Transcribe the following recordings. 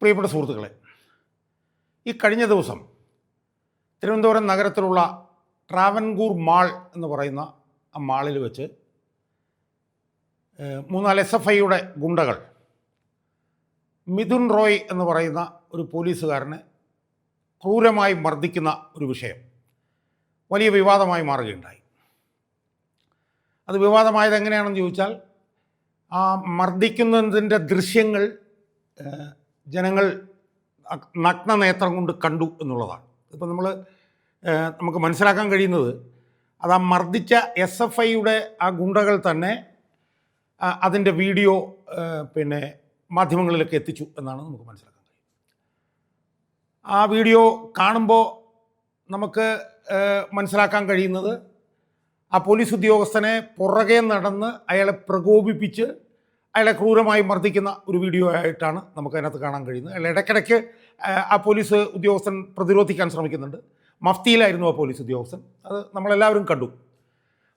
പ്രിയപ്പെട്ട സുഹൃത്തുക്കളെ, ഈ കഴിഞ്ഞ ദിവസം തിരുവനന്തപുരം നഗരത്തിലുള്ള ട്രാവൻകൂർ മാൾ എന്ന് പറയുന്ന ആ മാളിൽ വെച്ച് 3-4 SFIയുടെ ഗുണ്ടകൾ മിഥുൻ റോയ് എന്ന് പറയുന്ന ഒരു പോലീസുകാരനെ ക്രൂരമായി മർദ്ദിക്കുന്ന ഒരു വിഷയം വലിയ വിവാദമായി മാറുകയുണ്ടായി. അത് വിവാദമായത് എങ്ങനെയാണെന്ന് ചോദിച്ചാൽ, ആ മർദ്ദിക്കുന്നതിൻ്റെ ദൃശ്യങ്ങൾ ജനങ്ങൾ നഗ്നനേത്രം കൊണ്ട് കണ്ടു എന്നുള്ളതാണ്. ഇപ്പം നമുക്ക് മനസ്സിലാക്കാൻ കഴിയുന്നത്, അത് ആ മർദ്ദിച്ച SFIയുടെ ആ ഗുണ്ടകൾ തന്നെ അതിൻ്റെ വീഡിയോ മാധ്യമങ്ങളിലേക്ക് എത്തിച്ചു എന്നാണ് നമുക്ക് മനസ്സിലാക്കാൻ കഴിയും. ആ വീഡിയോ കാണുമ്പോൾ നമുക്ക് മനസ്സിലാക്കാൻ കഴിയുന്നത്, ആ പോലീസ് ഉദ്യോഗസ്ഥനെ പുറകെ നടന്ന് അയാളെ പ്രകോപിപ്പിച്ച് അയാളെ ക്രൂരമായി മർദ്ദിക്കുന്ന ഒരു വീഡിയോ ആയിട്ടാണ് നമുക്കതിനകത്ത് കാണാൻ കഴിയുന്നത്. അയാൾ ഇടയ്ക്കിടയ്ക്ക് ആ പോലീസ് ഉദ്യോഗസ്ഥൻ പ്രതിരോധിക്കാൻ ശ്രമിക്കുന്നുണ്ട്. മഫ്തിയിലായിരുന്നു ആ പോലീസ് ഉദ്യോഗസ്ഥൻ. അത് നമ്മളെല്ലാവരും കണ്ടു.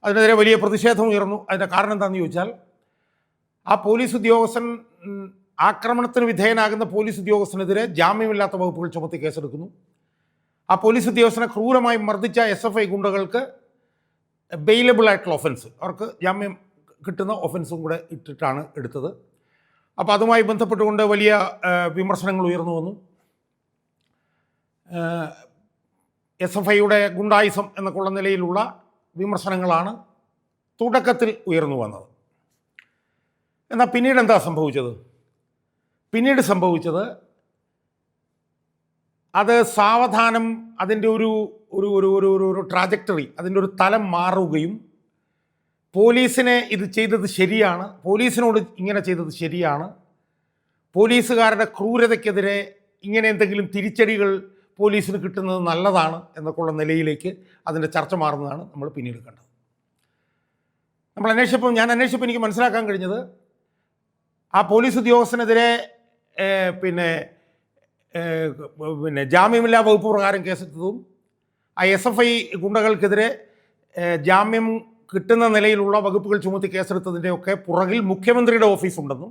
അതിനെതിരെ വലിയ പ്രതിഷേധം ഉയർന്നു. അതിൻ്റെ കാരണം എന്താണെന്ന് ചോദിച്ചാൽ, ആ പോലീസ് ഉദ്യോഗസ്ഥൻ ആക്രമണത്തിന് വിധേയനാകുന്ന പോലീസ് ഉദ്യോഗസ്ഥനെതിരെ ജാമ്യമില്ലാത്ത വകുപ്പുകൾ ചുമത്തി കേസെടുക്കുന്നു. ആ പോലീസ് ഉദ്യോഗസ്ഥനെ ക്രൂരമായി മർദ്ദിച്ച SFI ഗുണ്ടകൾക്ക് ബെയിലബിൾ ആയിട്ടുള്ള ഒഫൻസ്, അവർക്ക് ജാമ്യം കിട്ടുന്ന ഒഫൻസും കൂടെ ഇട്ടിട്ടാണ് എടുത്തത്. അപ്പോൾ അതുമായി ബന്ധപ്പെട്ടുകൊണ്ട് വലിയ വിമർശനങ്ങൾ ഉയർന്നു വന്നു. SFIയുടെ ഗുണ്ടായിസം എന്നൊക്കെയുള്ള നിലയിലുള്ള വിമർശനങ്ങളാണ് തുടക്കത്തിൽ ഉയർന്നു വന്നത്. എന്നാൽ പിന്നീട് എന്താ സംഭവിച്ചത്? പിന്നീട് സംഭവിച്ചത്, അത് സാവധാനം അതിൻ്റെ ഒരു ഒരു ഒരു ഒരു ഒരു ട്രാജക്ടറി, അതിൻ്റെ ഒരു തലം മാറുകയും, പോലീസിനെ ഇത് ചെയ്തത് ശരിയാണ്, പോലീസിനോട് ഇങ്ങനെ ചെയ്തത് ശരിയാണ്, പോലീസുകാരുടെ ക്രൂരതയ്ക്കെതിരെ ഇങ്ങനെ എന്തെങ്കിലും തിരിച്ചടികൾ പോലീസിന് കിട്ടുന്നത് നല്ലതാണ് എന്നൊക്കെയുള്ള നിലയിലേക്ക് അതിൻ്റെ ചർച്ച മാറുന്നതാണ് നമ്മൾ പിന്നീട് കണ്ടത്. ഞാൻ അന്വേഷിച്ചപ്പോൾ എനിക്ക് മനസ്സിലാക്കാൻ കഴിഞ്ഞത്, ആ പോലീസ് ഉദ്യോഗസ്ഥനെതിരെ ജാമ്യമില്ലാ വകുപ്പ് പ്രകാരം കേസെടുത്തതും, ആ SFI ഗുണ്ടകൾക്കെതിരെ ജാമ്യം കിട്ടുന്ന നിലയിലുള്ള വകുപ്പുകൾ ചുമത്തി കേസെടുത്തതിൻ്റെയൊക്കെ പുറകിൽ മുഖ്യമന്ത്രിയുടെ ഓഫീസുണ്ടെന്നും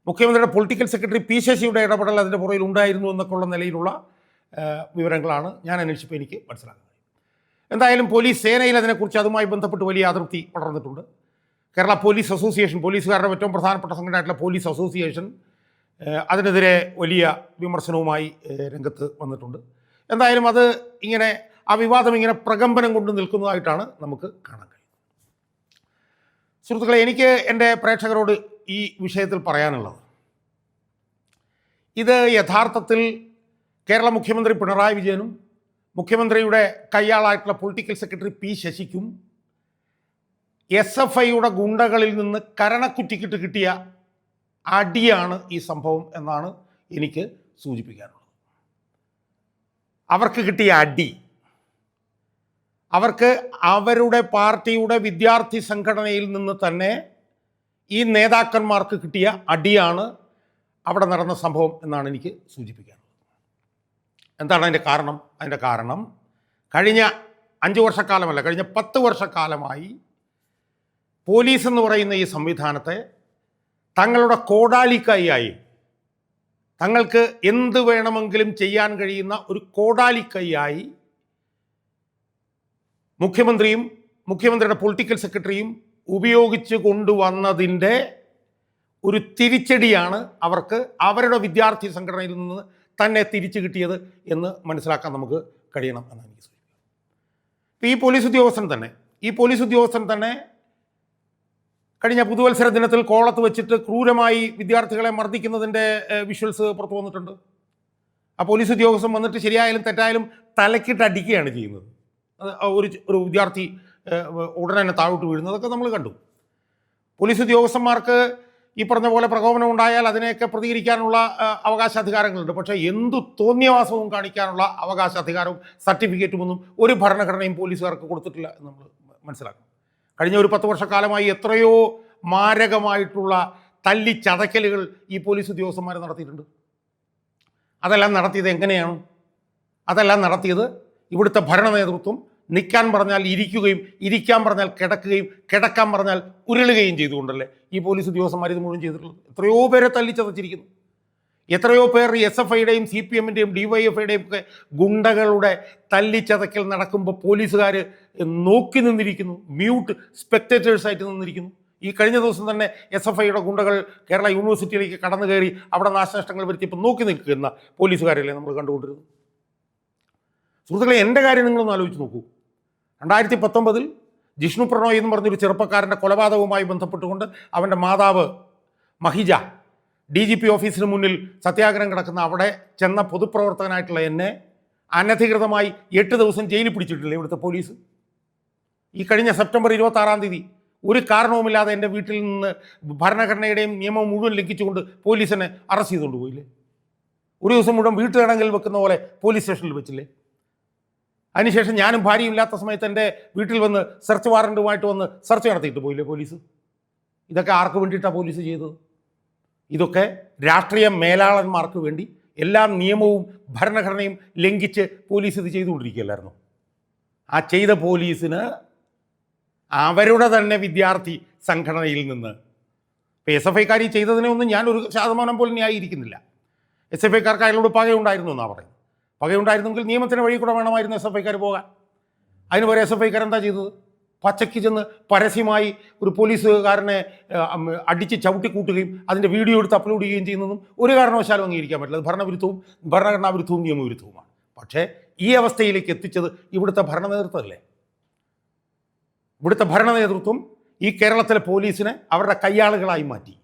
മുഖ്യമന്ത്രിയുടെ പൊളിറ്റിക്കൽ സെക്രട്ടറി P. ശശിയുടെ ഇടപെടൽ അതിൻ്റെ പുറകിൽ ഉണ്ടായിരുന്നു എന്നൊക്കെയുള്ള നിലയിലുള്ള വിവരങ്ങളാണ് ഞാൻ അന്വേഷിച്ചപ്പോൾ എനിക്ക് മനസ്സിലാക്കുന്നത്. എന്തായാലും പോലീസ് സേനയിൽ അതിനെക്കുറിച്ച് അതുമായി ബന്ധപ്പെട്ട് വലിയ അതൃപ്തി പടർന്നിട്ടുണ്ട്. കേരള പോലീസ് അസോസിയേഷൻ, പോലീസുകാരുടെ ഏറ്റവും പ്രധാനപ്പെട്ട സംഘടനയായിട്ടുള്ള പോലീസ് അസോസിയേഷൻ അതിനെതിരെ വലിയ വിമർശനവുമായി രംഗത്ത് വന്നിട്ടുണ്ട്. എന്തായാലും അത് ഇങ്ങനെ, ആ വിവാദം ഇങ്ങനെ പ്രകമ്പനം കൊണ്ട് നിൽക്കുന്നതായിട്ടാണ് നമുക്ക് കാണാൻ കഴിയുന്നത്. സുഹൃത്തുക്കളെ, എനിക്ക് എൻ്റെ പ്രേക്ഷകരോട് ഈ വിഷയത്തിൽ പറയാനുള്ളത്, ഇത് യഥാർത്ഥത്തിൽ കേരള മുഖ്യമന്ത്രി പിണറായി വിജയനും മുഖ്യമന്ത്രിയുടെ കയ്യാളായിട്ടുള്ള പൊളിറ്റിക്കൽ സെക്രട്ടറി P. ശശിക്കും SFIയുടെ ഗുണ്ടകളിൽ നിന്ന് കരണക്കുറ്റിക്കിട്ട് കിട്ടിയ അടിയാണ് ഈ സംഭവം എന്നാണ് എനിക്ക് സൂചിപ്പിക്കാനുള്ളത്. അവർക്ക് കിട്ടിയ അടി, അവർക്ക് അവരുടെ പാർട്ടിയുടെ വിദ്യാർത്ഥി സംഘടനയിൽ നിന്ന് തന്നെ ഈ നേതാക്കന്മാർക്ക് കിട്ടിയ അടിയാണ് അവിടെ നടന്ന സംഭവം എന്നാണ് എനിക്ക് സൂചിപ്പിക്കാനുള്ളത്. എന്താണ് അതിൻ്റെ കാരണം? അതിൻ്റെ കാരണം, കഴിഞ്ഞ 5 വർഷക്കാലമല്ല, കഴിഞ്ഞ 10 വർഷക്കാലമായി പോലീസ് എന്ന് പറയുന്ന ഈ സംവിധാനത്തെ തങ്ങളുടെ കോടാലിക്കൈയായി, തങ്ങൾക്ക് എന്ത് വേണമെങ്കിലും ചെയ്യാൻ കഴിയുന്ന ഒരു കോടാലിക്കൈയായി മുഖ്യമന്ത്രിയും മുഖ്യമന്ത്രിയുടെ പൊളിറ്റിക്കൽ സെക്രട്ടറിയും ഉപയോഗിച്ച് കൊണ്ടുവന്നതിൻ്റെ ഒരു തിരിച്ചടിയാണ് അവർക്ക് അവരുടെ വിദ്യാർത്ഥി സംഘടനയിൽ നിന്ന് തന്നെ തിരിച്ചു കിട്ടിയത് എന്ന് മനസ്സിലാക്കാൻ നമുക്ക് കഴിയണം എന്നാണ് എനിക്ക് സൂചിപ്പിക്കുന്നത്. ഈ പോലീസ് ഉദ്യോഗസ്ഥൻ തന്നെ കഴിഞ്ഞ പുതുവത്സര ദിനത്തിൽ കോളത്ത് വെച്ചിട്ട് ക്രൂരമായി വിദ്യാർത്ഥികളെ മർദ്ദിക്കുന്നതിൻ്റെ വിഷ്വൽസ് പുറത്തു വന്നിട്ടുണ്ട്. ആ പോലീസ് ഉദ്യോഗസ്ഥൻ വന്നിട്ട് ശരിയായാലും തെറ്റായാലും തലക്കിട്ട് അടിക്കുകയാണ് ചെയ്യുന്നത്. ഒരു വിദ്യാർത്ഥി ഉടനെ തന്നെ താഴോട്ട് വീഴുന്നതൊക്കെ നമ്മൾ കണ്ടു. പോലീസ് ഉദ്യോഗസ്ഥന്മാർക്ക് ഈ പറഞ്ഞ പോലെ പ്രകോപനം ഉണ്ടായാൽ അതിനെയൊക്കെ പ്രതികരിക്കാനുള്ള അവകാശാധികാരങ്ങളുണ്ട്. പക്ഷേ എന്തു തോന്നിയവാസവും കാണിക്കാനുള്ള അവകാശാധികാരവും സർട്ടിഫിക്കറ്റും ഒന്നും ഒരു ഭരണഘടനയും പോലീസുകാർക്ക് കൊടുത്തിട്ടില്ല എന്ന് നമ്മൾ മനസ്സിലാക്കണം. കഴിഞ്ഞ ഒരു 10 വർഷക്കാലമായി എത്രയോ മാരകമായിട്ടുള്ള തല്ലിച്ചതയ്ക്കലുകൾ ഈ പോലീസ് ഉദ്യോഗസ്ഥന്മാർ നടത്തിയിട്ടുണ്ട്. അതെല്ലാം നടത്തിയത് എങ്ങനെയാണ്? അതെല്ലാം നടത്തിയത് ഇവിടുത്തെ ഭരണ നേതൃത്വം നിൽക്കാൻ പറഞ്ഞാൽ ഇരിക്കുകയും ഇരിക്കാൻ പറഞ്ഞാൽ കിടക്കുകയും കിടക്കാൻ പറഞ്ഞാൽ ഉരുളുകയും ചെയ്തുകൊണ്ടല്ലേ ഈ പോലീസ് ഉദ്യോഗസ്ഥന്മാർ ഇത് മുഴുവൻ ചെയ്തിട്ടുള്ളത്. എത്രയോ പേരെ തല്ലിച്ചതച്ചിരിക്കുന്നു. എത്രയോ പേർ SFIയുടെയും CPMൻ്റെയും DYFIയുടെയും ഒക്കെ ഗുണ്ടകളുടെ തല്ലിച്ചതയ്ക്കൽ നടക്കുമ്പോൾ പോലീസുകാർ നോക്കി നിന്നിരിക്കുന്നു, മ്യൂട്ട് സ്പെക്ടേറ്റേഴ്സായിട്ട് നിന്നിരിക്കുന്നു. ഈ കഴിഞ്ഞ ദിവസം തന്നെ SFIയുടെ ഗുണ്ടകൾ കേരള യൂണിവേഴ്സിറ്റിയിലേക്ക് കടന്നു കയറി അവിടെ നാശനഷ്ടങ്ങൾ വരുത്തിയപ്പോൾ നോക്കി നിൽക്കുന്ന പോലീസുകാരല്ലേ നമ്മൾ കണ്ടുകൊണ്ടിരുന്നത്. സുഹൃത്തുക്കളെ, എൻ്റെ കാര്യം നിങ്ങളൊന്ന് ആലോചിച്ച് നോക്കൂ. 2019 ജിഷ്ണു പ്രണോയ് എന്ന് പറഞ്ഞൊരു ചെറുപ്പക്കാരൻ്റെ കൊലപാതകവുമായി ബന്ധപ്പെട്ടുകൊണ്ട് അവൻ്റെ മാതാവ് മഹിജ DGP ഓഫീസിന് മുന്നിൽ സത്യാഗ്രഹം കിടക്കുന്ന അവിടെ ചെന്ന പൊതുപ്രവർത്തകനായിട്ടുള്ള എന്നെ അനധികൃതമായി 8 ദിവസം ജയിലിൽ പിടിച്ചിട്ടില്ല ഇവിടുത്തെ പോലീസ്. ഈ കഴിഞ്ഞ സെപ്റ്റംബർ 26 ഒരു കാരണവുമില്ലാതെ എൻ്റെ വീട്ടിൽ നിന്ന് ഭരണഘടനയുടെയും നിയമം മുഴുവൻ ലംഘിച്ചുകൊണ്ട് പോലീസിനെ അറസ്റ്റ് ചെയ്തുകൊണ്ട് പോയില്ലേ? ഒരു ദിവസം മുഴുവൻ വീട്ടുകിടങ്ങിൽ വെക്കുന്ന പോലെ പോലീസ് സ്റ്റേഷനിൽ വെച്ചില്ലേ? അതിനുശേഷം ഞാനും ഭാര്യയും ഇല്ലാത്ത സമയത്ത് എൻ്റെ വീട്ടിൽ വന്ന് സെർച്ച് വാറൻറ്റുമായിട്ട് വന്ന് സെർച്ച് നടത്തിയിട്ട് പോയില്ലേ പോലീസ്? ഇതൊക്കെ ആർക്ക് വേണ്ടിയിട്ടാണ് പോലീസ് ചെയ്തത്? ഇതൊക്കെ രാഷ്ട്രീയ മേലാളന്മാർക്ക് വേണ്ടി എല്ലാ നിയമവും ഭരണഘടനയും ലംഘിച്ച് പോലീസ് ഇത് ചെയ്തുകൊണ്ടിരിക്കുകയല്ലായിരുന്നു. ആ ചെയ്ത പോലീസിന് അവരുടെ തന്നെ വിദ്യാർത്ഥി സംഘടനയിൽ നിന്ന് ഇപ്പോൾ SFIക്കാർ ഈ ചെയ്തതിനെ ഒന്നും ഞാൻ 1% പോലും ന്യായീകരിക്കുന്നില്ല. SFIക്കാർക്ക് അയാളോട് പകയുണ്ടായിരുന്നു എന്നാണ് പറയുന്നത്. പകയുണ്ടായിരുന്നെങ്കിൽ നിയമത്തിന് വഴി കൂടെ വേണമായിരുന്നു SFIക്കാർ പോകാൻ. അതിന് വരെ SFIക്കാർ എന്താ ചെയ്തത്? പച്ചയ്ക്ക് ചെന്ന് പരസ്യമായി ഒരു പോലീസുകാരനെ അടിച്ച് ചവിട്ടിക്കൂട്ടുകയും അതിൻ്റെ വീഡിയോ എടുത്ത് അപ്ലോഡ് ചെയ്യുകയും ചെയ്യുന്നതും ഒരു കാരണവശാലും അംഗീകരിക്കാൻ പറ്റില്ല. അത് ഭരണവിരുദ്ധവും ഭരണഘടനാ വിരുദ്ധവും നിയമവിരുദ്ധവുമാണ്. പക്ഷേ ഈ അവസ്ഥയിലേക്ക് എത്തിച്ചത് ഇവിടുത്തെ ഭരണ നേതൃത്വമല്ലേ? ഇവിടുത്തെ ഭരണ നേതൃത്വം ഈ കേരളത്തിലെ പോലീസിനെ അവരുടെ കയ്യാളുകളായി മാറ്റി.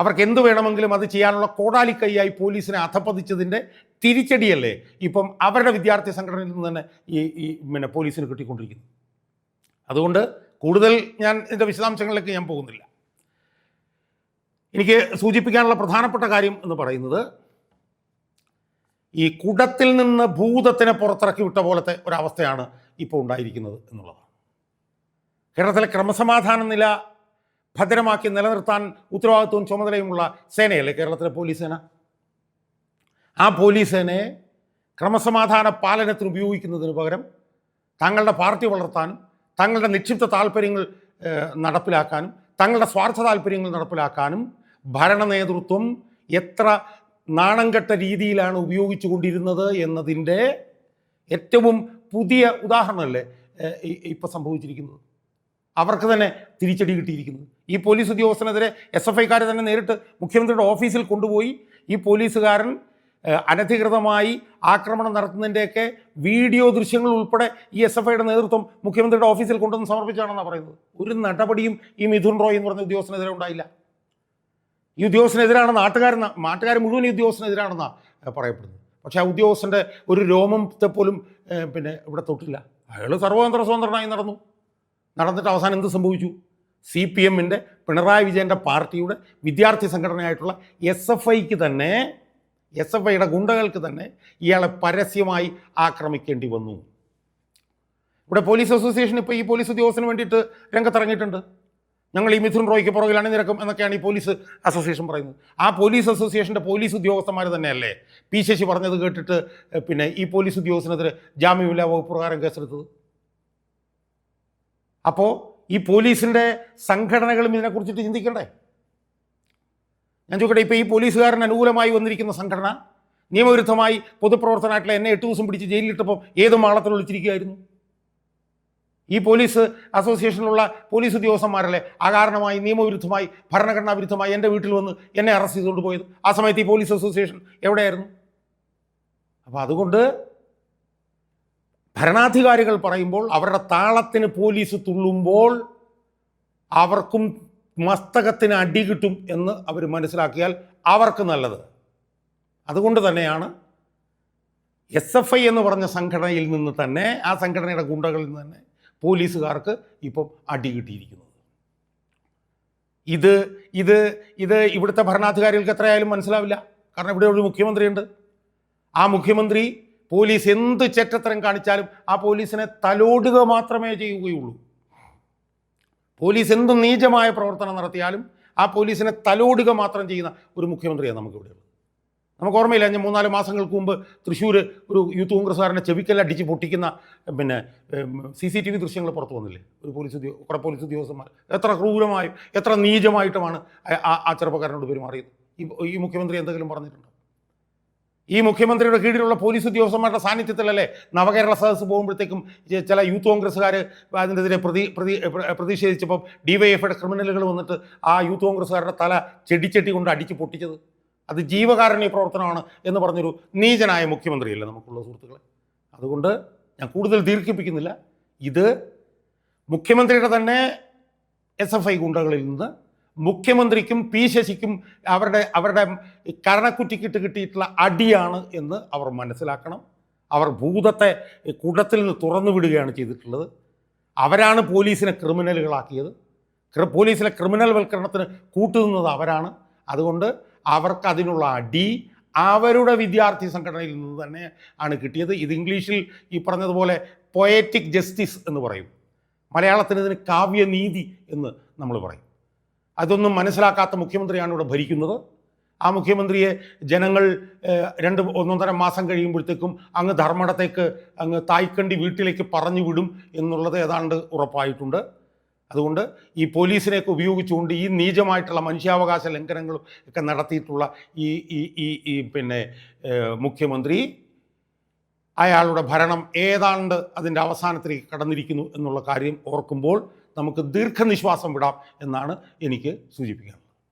അവർക്ക് എന്ത് വേണമെങ്കിലും അത് ചെയ്യാനുള്ള കോടാലിക്കൈയായി പോലീസിനെ അധപ്പതിച്ചതിൻ്റെ തിരിച്ചടിയല്ലേ ഇപ്പം അവരുടെ വിദ്യാർത്ഥി സംഘടനയിൽ നിന്ന് തന്നെ ഈ പോലീസിന് കിട്ടിക്കൊണ്ടിരിക്കുന്നു. അതുകൊണ്ട് കൂടുതൽ ഞാൻ ഇതിൻ്റെ വിശദാംശങ്ങളിലേക്ക് ഞാൻ പോകുന്നില്ല. എനിക്ക് സൂചിപ്പിക്കാനുള്ള പ്രധാനപ്പെട്ട കാര്യം എന്ന് പറയുന്നത് ഈ കുടത്തിൽ നിന്ന് ഭൂതത്തിനെ പുറത്തിറക്കി വിട്ട പോലത്തെ ഒരവസ്ഥയാണ് ഇപ്പോൾ ഉണ്ടായിരിക്കുന്നത് എന്നുള്ളതാണ്. കേരളത്തിലെ ക്രമസമാധാന നില ഭദ്രമാക്കി നിലനിർത്താൻ ഉത്തരവാദിത്വവും ചുമതലയുമുള്ള സേനയല്ലേ കേരളത്തിലെ പോലീസ് സേന. ആ പോലീസ് സേനയെ ക്രമസമാധാന പാലനത്തിന് ഉപയോഗിക്കുന്നതിന് പകരം തങ്ങളുടെ പാർട്ടി വളർത്താനും തങ്ങളുടെ നിക്ഷിപ്ത താല്പര്യങ്ങൾ നടപ്പിലാക്കാനും തങ്ങളുടെ സ്വാർത്ഥ താല്പര്യങ്ങൾ നടപ്പിലാക്കാനും ഭരണ നേതൃത്വം എത്ര നാണംകെട്ട രീതിയിലാണ് ഉപയോഗിച്ചു കൊണ്ടിരുന്നത് എന്നതിൻ്റെ ഏറ്റവും പുതിയ ഉദാഹരണമല്ലേ ഇപ്പോൾ സംഭവിച്ചിരിക്കുന്നത്. അവർക്ക് തന്നെ തിരിച്ചടി കിട്ടിയിരിക്കുന്നത്. ഈ പോലീസ് ഉദ്യോഗസ്ഥനെതിരെ SFIക്കാർ തന്നെ നേരിട്ട് മുഖ്യമന്ത്രിയുടെ ഓഫീസിൽ കൊണ്ടുപോയി ഈ പോലീസുകാരൻ അനധികൃതമായി ആക്രമണം നടത്തുന്നതിൻ്റെയൊക്കെ വീഡിയോ ദൃശ്യങ്ങൾ ഉൾപ്പെടെ ഈ SFIയുടെ നേതൃത്വം മുഖ്യമന്ത്രിയുടെ ഓഫീസിൽ കൊണ്ടുവന്ന് സമർപ്പിച്ചാണെന്നാണ് പറയുന്നത്. ഒരു നടപടിയും ഈ മിഥുൻ റോയ് എന്ന് പറഞ്ഞ ഉദ്യോഗസ്ഥനെതിരെ ഉണ്ടായില്ല. ഈ ഉദ്യോഗസ്ഥനെതിരാണ് നാട്ടുകാർ മുഴുവൻ ഈ ഉദ്യോഗസ്ഥനെതിരാണെന്നാണ് പറയപ്പെടുന്നത്. പക്ഷേ ആ ഉദ്യോഗസ്ഥൻ്റെ ഒരു രോമത്തെ പോലും ഇവിടെ തൊട്ടില്ല. അയാൾ സ്വതന്ത്രനായി നടന്നിട്ട് അവസാനം എന്ത് സംഭവിച്ചു? CPMൻ്റെ പിണറായി വിജയൻ്റെ പാർട്ടിയുടെ വിദ്യാർത്ഥി സംഘടനയായിട്ടുള്ള SFIക്ക് തന്നെ SFIയുടെ ഗുണ്ടകൾക്ക് തന്നെ ഇയാളെ പരസ്യമായി ആക്രമിക്കേണ്ടി വന്നു. ഇവിടെ പോലീസ് അസോസിയേഷൻ ഇപ്പോൾ ഈ പോലീസ് ഉദ്യോഗസ്ഥന് വേണ്ടിയിട്ട് രംഗത്തിറങ്ങിയിട്ടുണ്ട്. ഞങ്ങൾ ഈ മിഥുൻ റോയ്ക്ക് പുറകിൽ അണിനിരക്കും എന്നൊക്കെയാണ് ഈ പോലീസ് അസോസിയേഷൻ പറയുന്നത്. ആ പോലീസ് അസോസിയേഷൻ്റെ പോലീസ് ഉദ്യോഗസ്ഥന്മാർ തന്നെയല്ലേ ശശി പറഞ്ഞത് കേട്ടിട്ട് ഈ പോലീസ് ഉദ്യോഗസ്ഥനെതിരെ ജാമ്യമില്ലാ വകുപ്പ് പ്രകാരം കേസെടുത്തത്? അപ്പോൾ ഈ പോലീസിൻ്റെ സംഘടനകളും ഇതിനെക്കുറിച്ചിട്ട് ചിന്തിക്കണ്ടേ? ഞാൻ ചോദിക്കട്ടെ, ഇപ്പോൾ ഈ പോലീസുകാരന് അനുകൂലമായി വന്നിരിക്കുന്ന സംഘടന നിയമവിരുദ്ധമായി പൊതുപ്രവർത്തനമായിട്ടുള്ള എന്നെ 8 ദിവസം പിടിച്ച് ജയിലിലിട്ടപ്പോൾ ഏത് മാളത്തിൽ വിളിച്ചിരിക്കുകയായിരുന്നു? ഈ പോലീസ് അസോസിയേഷനിലുള്ള പോലീസ് ഉദ്യോഗസ്ഥന്മാരല്ലേ അകാരണമായി നിയമവിരുദ്ധമായി ഭരണഘടനാ വിരുദ്ധമായി എൻ്റെ വീട്ടിൽ വന്ന് എന്നെ അറസ്റ്റ് ചെയ്തുകൊണ്ട് പോയത്? ആ സമയത്ത് ഈ പോലീസ് അസോസിയേഷൻ എവിടെയായിരുന്നു? അപ്പോൾ അതുകൊണ്ട് ഭരണാധികാരികൾ പറയുമ്പോൾ അവരുടെ താളത്തിന് പോലീസ് തുള്ളുമ്പോൾ അവർക്കും മസ്തകത്തിന് അടി കിട്ടും എന്ന് അവർ മനസ്സിലാക്കിയാൽ അവർക്ക് നല്ലത്. അതുകൊണ്ട് തന്നെയാണ് SFI എന്ന് പറഞ്ഞ സംഘടനയിൽ നിന്ന് തന്നെ ആ സംഘടനയുടെ ഗുണ്ടകളിൽ നിന്ന് തന്നെ പോലീസുകാർക്ക് ഇപ്പം അടി കിട്ടിയിരിക്കുന്നത്. ഇത് ഇവിടുത്തെ ഭരണാധികാരികൾക്ക് എത്രയായാലും മനസ്സിലാവില്ല. കാരണം ഇവിടെ ഒരു മുഖ്യമന്ത്രിയുണ്ട്. ആ മുഖ്യമന്ത്രി പോലീസ് എന്ത് ചെറ്റത്തരം കാണിച്ചാലും ആ പോലീസിനെ തലോടുക മാത്രമേ ചെയ്യുകയുള്ളൂ. പോലീസ് എന്ത് നീചമായ പ്രവർത്തനം നടത്തിയാലും ആ പോലീസിനെ തലോടുക മാത്രം ചെയ്യുന്ന ഒരു മുഖ്യമന്ത്രിയാണ് നമുക്കിവിടെയുള്ളത്. നമുക്ക് ഓർമ്മയില്ല, ഞാൻ 3-4 മാസങ്ങൾക്ക് മുമ്പ് തൃശ്ശൂർ ഒരു യൂത്ത് കോൺഗ്രസ്സുകാരനെ ചെവിക്കല്ലടിച്ച് പൊട്ടിക്കുന്ന CCTV ദൃശ്യങ്ങൾ പുറത്തു വന്നില്ലേ? കുറേ പോലീസ് ഉദ്യോഗസ്ഥന്മാർ എത്ര ക്രൂരമായും എത്ര നീചമായിട്ടുമാണ് ആ ചെറുപ്പക്കാരനോട് പെരുമാറിയത്. ഈ മുഖ്യമന്ത്രി എന്തെങ്കിലും പറഞ്ഞിട്ടുണ്ടോ? ഈ മുഖ്യമന്ത്രിയുടെ കീഴിലുള്ള പോലീസ് ഉദ്യോഗസ്ഥന്മാരുടെ സാന്നിധ്യത്തിലല്ലേ നവകേരള സദസ്സ് പോകുമ്പോഴത്തേക്കും ചില യൂത്ത് കോൺഗ്രസ്സുകാർ അതിനെതിരെ പ്രതിഷേധിച്ചപ്പം ഡിവൈഎഫ്ഐയുടെ ക്രിമിനലുകൾ വന്നിട്ട് ആ യൂത്ത് കോൺഗ്രസ്സുകാരുടെ തല ചെടിച്ചട്ടി കൊണ്ട് അടിച്ച് പൊട്ടിച്ചത്? അത് ജീവകാരുണ്യ പ്രവർത്തനമാണ് എന്ന് പറഞ്ഞൊരു നീചനായ മുഖ്യമന്ത്രിയല്ലേ നമുക്കുള്ള സുഹൃത്തുക്കളെ. അതുകൊണ്ട് ഞാൻ കൂടുതൽ ദീർഘിപ്പിക്കുന്നില്ല. ഇത് മുഖ്യമന്ത്രിയുടെ തന്നെ SFI ഗുണ്ടകളിൽ നിന്ന് മുഖ്യമന്ത്രിക്കും പി ശശിക്കും അവരുടെ കരണക്കുറ്റിക്കിട്ട് കിട്ടിയിട്ടുള്ള അടിയാണ് എന്ന് അവർ മനസ്സിലാക്കണം. അവർ ഭൂതത്തെ കൂട്ടത്തിൽ നിന്ന് തുറന്നു വിടുകയാണ് ചെയ്തിട്ടുള്ളത്. അവരാണ് പോലീസിനെ ക്രിമിനലുകളാക്കിയത്. പോലീസിലെ ക്രിമിനൽ വൽക്കരണത്തിന് കൂട്ടുനിന്നത് അവരാണ്. അതുകൊണ്ട് അവർക്ക് അതിനുള്ള അടി അവരുടെ വിദ്യാർത്ഥി സംഘടനയിൽ നിന്ന് തന്നെ ആണ് കിട്ടിയത്. ഇത് ഇംഗ്ലീഷിൽ ഈ പറഞ്ഞതുപോലെ പൊയറ്റിക് ജസ്റ്റിസ് എന്ന് പറയും. മലയാളത്തിന് ഇതിന് കാവ്യനീതി എന്ന് നമ്മൾ പറയും. അതൊന്നും മനസ്സിലാക്കാത്ത മുഖ്യമന്ത്രിയാണ് ഇവിടെ ഭരിക്കുന്നത്. ആ മുഖ്യമന്ത്രിയെ ജനങ്ങൾ 1.5 മാസം കഴിയുമ്പോഴത്തേക്കും അങ്ങ് ധർമ്മടത്തേക്ക് അങ്ങ് തായ്ക്കണ്ടി വീട്ടിലേക്ക് പറഞ്ഞു വിടും എന്നുള്ളത് ഏതാണ്ട് ഉറപ്പായിട്ടുണ്ട്. അതുകൊണ്ട് ഈ പോലീസിനെയൊക്കെ ഉപയോഗിച്ചുകൊണ്ട് ഈ നീചമായിട്ടുള്ള മനുഷ്യാവകാശ ലംഘനങ്ങളും ഒക്കെ നടത്തിയിട്ടുള്ള ഈ മുഖ്യമന്ത്രി അയാളുടെ ഭരണം ഏതാണ്ട് അതിൻ്റെ അവസാനത്തിലേക്ക് കടന്നിരിക്കുന്നു എന്നുള്ള കാര്യം ഓർക്കുമ്പോൾ നമുക്ക് ദീർഘനിശ്വാസം വിടാം എന്നാണ് എനിക്ക് സൂചിപ്പിക്കുന്നത്.